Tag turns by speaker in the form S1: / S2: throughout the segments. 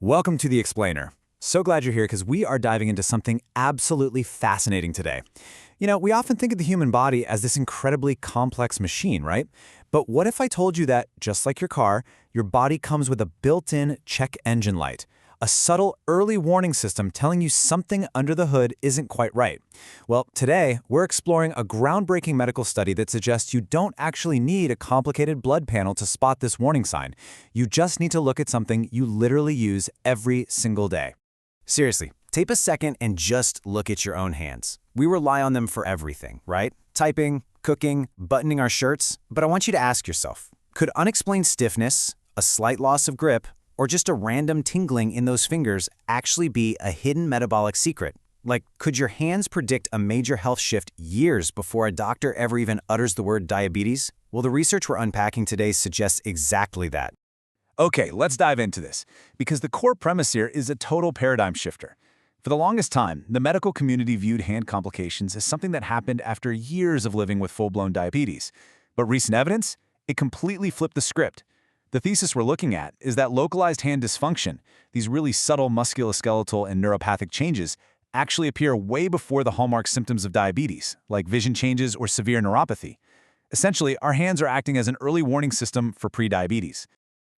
S1: Welcome to The Explainer. So glad you're here because we are diving into something absolutely fascinating today. We often think of the human body as this incredibly complex machine, right? But what if I told you that, just like your car, your body comes with a built-in check engine light, a subtle early warning system telling you something under the hood isn't quite right? Well, today, we're exploring a groundbreaking medical study that suggests you don't actually need a complicated blood panel to spot this warning sign. You just need to look at something you literally use every single day. Seriously, take a second and just look at your own hands. We rely on them for everything, right? Typing, cooking, buttoning our shirts. But I want you to ask yourself, could unexplained stiffness, a slight loss of grip, or just a random tingling in those fingers actually be a hidden metabolic secret? Like, could your hands predict a major health shift years before a doctor ever even utters the word diabetes? Well, the research we're unpacking today suggests exactly that.
S2: Okay, let's dive into this, because the core premise here is a total paradigm shifter. For the longest time, the medical community viewed hand complications as something that happened after years of living with full-blown diabetes. But recent evidence? It completely flipped the script. The thesis we're looking at is that localized hand dysfunction, these really subtle musculoskeletal and neuropathic changes, actually appear way before the hallmark symptoms of diabetes, like vision changes or severe neuropathy. Essentially, our hands are acting as an early warning system for prediabetes.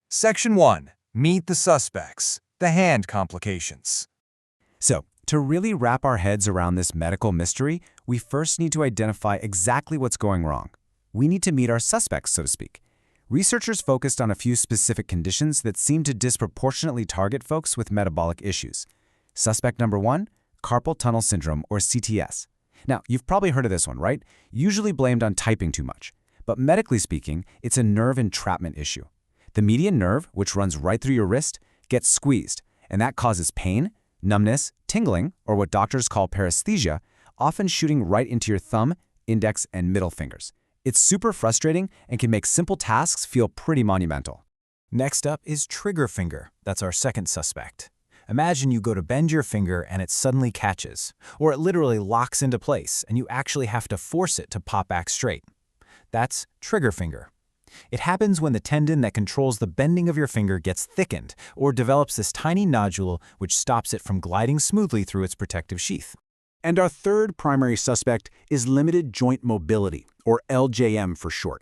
S3: Section 1. Meet the suspects. The hand complications.
S1: So, to really wrap our heads around this medical mystery, we first need to identify exactly what's going wrong. We need to meet our suspects, so to speak. Researchers focused on a few specific conditions that seem to disproportionately target folks with metabolic issues. Suspect number 1, carpal tunnel syndrome, or CTS. Now, you've probably heard of this one, right? Usually blamed on typing too much. But medically speaking, it's a nerve entrapment issue. The median nerve, which runs right through your wrist, gets squeezed, and that causes pain, numbness, tingling, or what doctors call paresthesia, often shooting right into your thumb, index, and middle fingers. It's super frustrating and can make simple tasks feel pretty monumental.
S4: Next up is trigger finger. That's our second suspect. Imagine you go to bend your finger and it suddenly catches, or it literally locks into place and you actually have to force it to pop back straight. That's trigger finger. It happens when the tendon that controls the bending of your finger gets thickened or develops this tiny nodule which stops it from gliding smoothly through its protective sheath.
S5: And our third primary suspect is limited joint mobility, or LJM for short.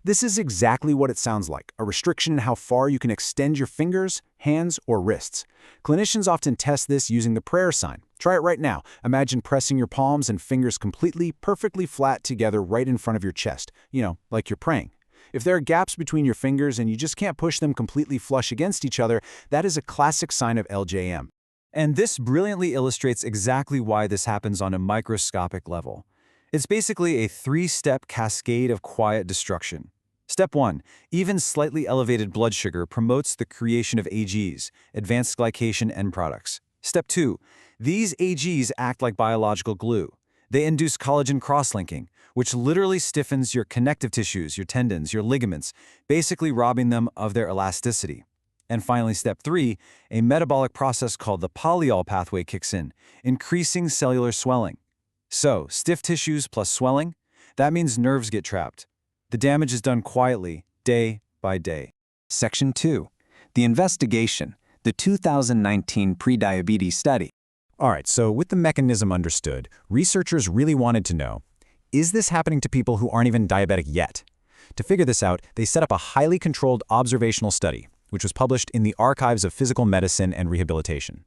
S5: This is exactly what it sounds like, a restriction in how far you can extend your fingers, hands, or wrists. Clinicians often test this using the prayer sign. Try it right now. Imagine pressing your palms and fingers completely, perfectly flat together right in front of your chest, like you're praying. If there are gaps between your fingers and you just can't push them completely flush against each other, that is a classic sign of LJM.
S1: And this brilliantly illustrates exactly why this happens on a microscopic level. It's basically a 3-step cascade of quiet destruction. Step 1. Even slightly elevated blood sugar promotes the creation of AGs, advanced glycation end products. Step 2. These AGs act like biological glue. They induce collagen cross-linking, which literally stiffens your connective tissues, your tendons, your ligaments, basically robbing them of their elasticity. And finally, step 3, a metabolic process called the polyol pathway kicks in, increasing cellular swelling. So, stiff tissues plus swelling, that means nerves get trapped. The damage is done quietly, day by day.
S6: Section 2. The investigation, the 2019 prediabetes study.
S1: All right, so with the mechanism understood, researchers really wanted to know, is this happening to people who aren't even diabetic yet? To figure this out, they set up a highly controlled observational study, which was published in the Archives of Physical Medicine and Rehabilitation.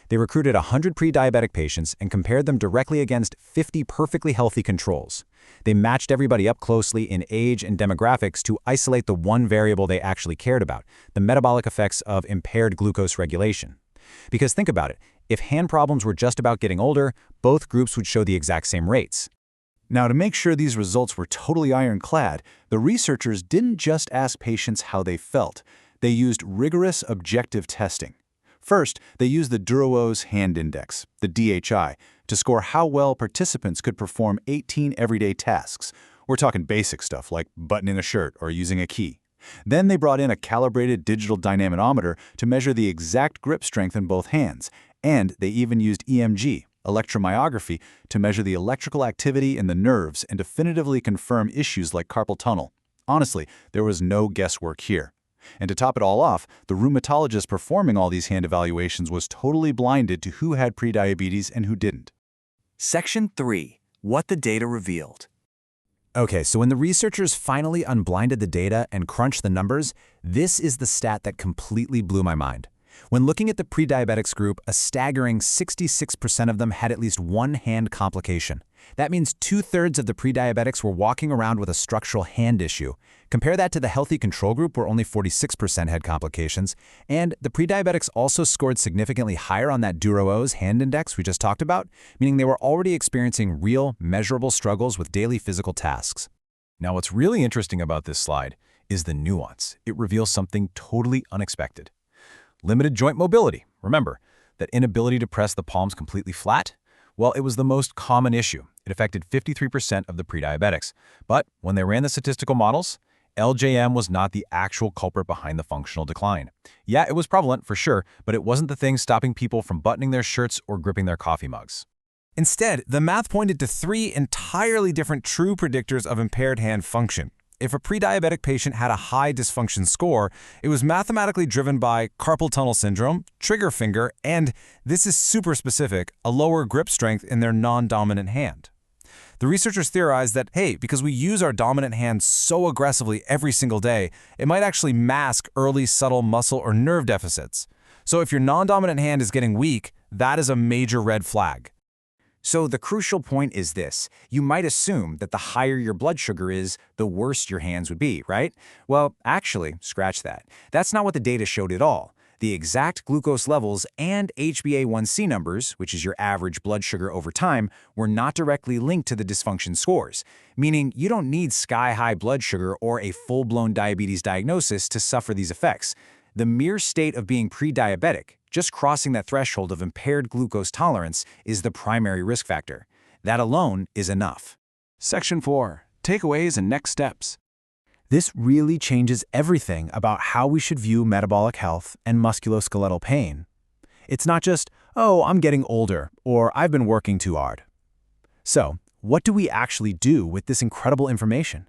S1: They recruited 100 pre-diabetic patients and compared them directly against 50 perfectly healthy controls. They matched everybody up closely in age and demographics to isolate the one variable they actually cared about, the metabolic effects of impaired glucose regulation. Because think about it, if hand problems were just about getting older, both groups would show the exact same rates.
S5: Now, to make sure these results were totally ironclad, the researchers didn't just ask patients how they felt. They used rigorous objective testing. First, they used the Duro-Oh's Hand Index, the DHI, to score how well participants could perform 18 everyday tasks. We're talking basic stuff like buttoning a shirt or using a key. Then they brought in a calibrated digital dynamometer to measure the exact grip strength in both hands, and they even used EMG, electromyography, to measure the electrical activity in the nerves and definitively confirm issues like carpal tunnel. Honestly, there was no guesswork here. And to top it all off, the rheumatologist performing all these hand evaluations was totally blinded to who had prediabetes and who didn't.
S6: Section 3. What the data revealed.
S1: Okay, so when the researchers finally unblinded the data and crunched the numbers, this is the stat that completely blew my mind. When looking at the prediabetics group, a staggering 66% of them had at least one hand complication. That means 2/3 of the prediabetics were walking around with a structural hand issue. Compare that to the healthy control group where only 46% had complications. And the prediabetics also scored significantly higher on that Duro-O's hand index we just talked about, meaning they were already experiencing real, measurable struggles with daily physical tasks.
S4: Now, what's really interesting about this slide is the nuance. It reveals something totally unexpected. Limited joint mobility. Remember, that inability to press the palms completely flat? Well, it was the most common issue. It affected 53% of the prediabetics. But when they ran the statistical models, LJM was not the actual culprit behind the functional decline. Yeah, it was prevalent for sure, but it wasn't the thing stopping people from buttoning their shirts or gripping their coffee mugs.
S7: Instead, the math pointed to 3 entirely different true predictors of impaired hand function. If a pre-diabetic patient had a high dysfunction score, it was mathematically driven by carpal tunnel syndrome, trigger finger, and, this is super specific, a lower grip strength in their non-dominant hand. The researchers theorized that, hey, because we use our dominant hand so aggressively every single day, it might actually mask early subtle muscle or nerve deficits. So if your non-dominant hand is getting weak, that is a major red flag.
S1: So the crucial point is this. You might assume that the higher your blood sugar is, the worse your hands would be, right? Well, actually, scratch that. That's not what the data showed at all. The exact glucose levels and HbA1c numbers, which is your average blood sugar over time, were not directly linked to the dysfunction scores, meaning you don't need sky-high blood sugar or a full-blown diabetes diagnosis to suffer these effects. The mere state of being pre-diabetic, just crossing that threshold of impaired glucose tolerance, is the primary risk factor. That alone is enough.
S5: Section 4. Takeaways and next steps.
S7: This really changes everything about how we should view metabolic health and musculoskeletal pain. It's not just, oh, I'm getting older, or I've been working too hard. So, what do we actually do with this incredible information?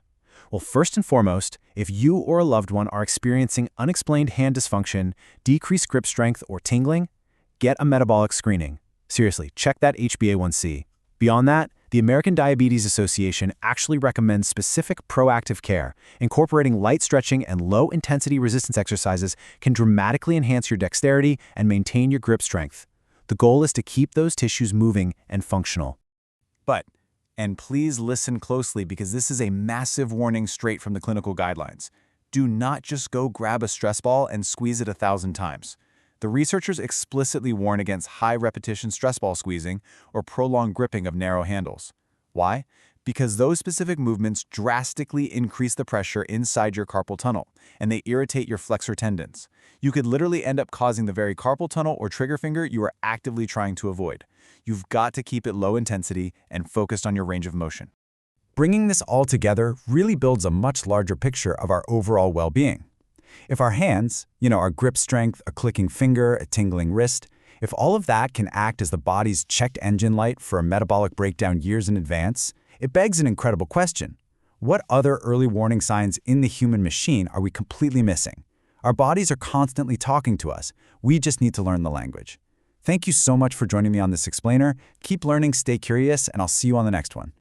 S7: Well, first and foremost, if you or a loved one are experiencing unexplained hand dysfunction, decreased grip strength, or tingling, get a metabolic screening. Seriously, check that HbA1c. Beyond that, the American Diabetes Association actually recommends specific proactive care. Incorporating light stretching and low-intensity resistance exercises can dramatically enhance your dexterity and maintain your grip strength. The goal is to keep those tissues moving and functional.
S2: And please listen closely because this is a massive warning straight from the clinical guidelines. Do not just go grab a stress ball and squeeze it 1,000 times. The researchers explicitly warn against high-repetition stress ball squeezing or prolonged gripping of narrow handles. Why? Because those specific movements drastically increase the pressure inside your carpal tunnel, and they irritate your flexor tendons. You could literally end up causing the very carpal tunnel or trigger finger you are actively trying to avoid. You've got to keep it low intensity and focused on your range of motion.
S7: Bringing this all together really builds a much larger picture of our overall well-being. If our hands, our grip strength, a clicking finger, a tingling wrist, if all of that can act as the body's checked engine light for a metabolic breakdown years in advance, it begs an incredible question. What other early warning signs in the human machine are we completely missing? Our bodies are constantly talking to us. We just need to learn the language. Thank you so much for joining me on this explainer. Keep learning, stay curious, and I'll see you on the next one.